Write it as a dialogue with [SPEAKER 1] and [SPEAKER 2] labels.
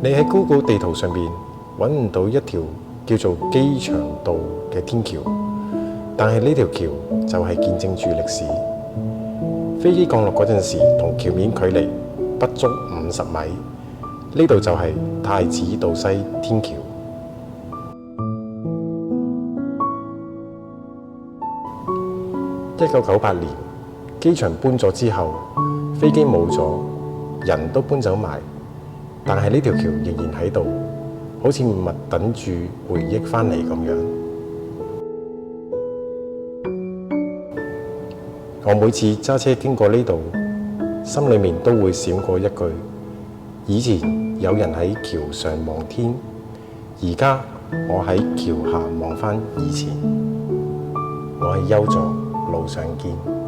[SPEAKER 1] 你喺 Google 地圖上邊揾唔到一條叫做機場道嘅天橋，但係呢條橋就係見證住歷史。飛機降落嗰陣時，同橋面距離不足50米，呢度就係太子道西天橋。1998年機場搬咗之後，飛機冇咗，人都搬走埋，但係呢條橋仍然喺度，好似密等住回憶返嚟咁樣。我每次揸車經過呢度，心裏面都會閃過一句：以前有人喺橋上望天，而家我喺橋下望返以前。我係邱佐，路上見。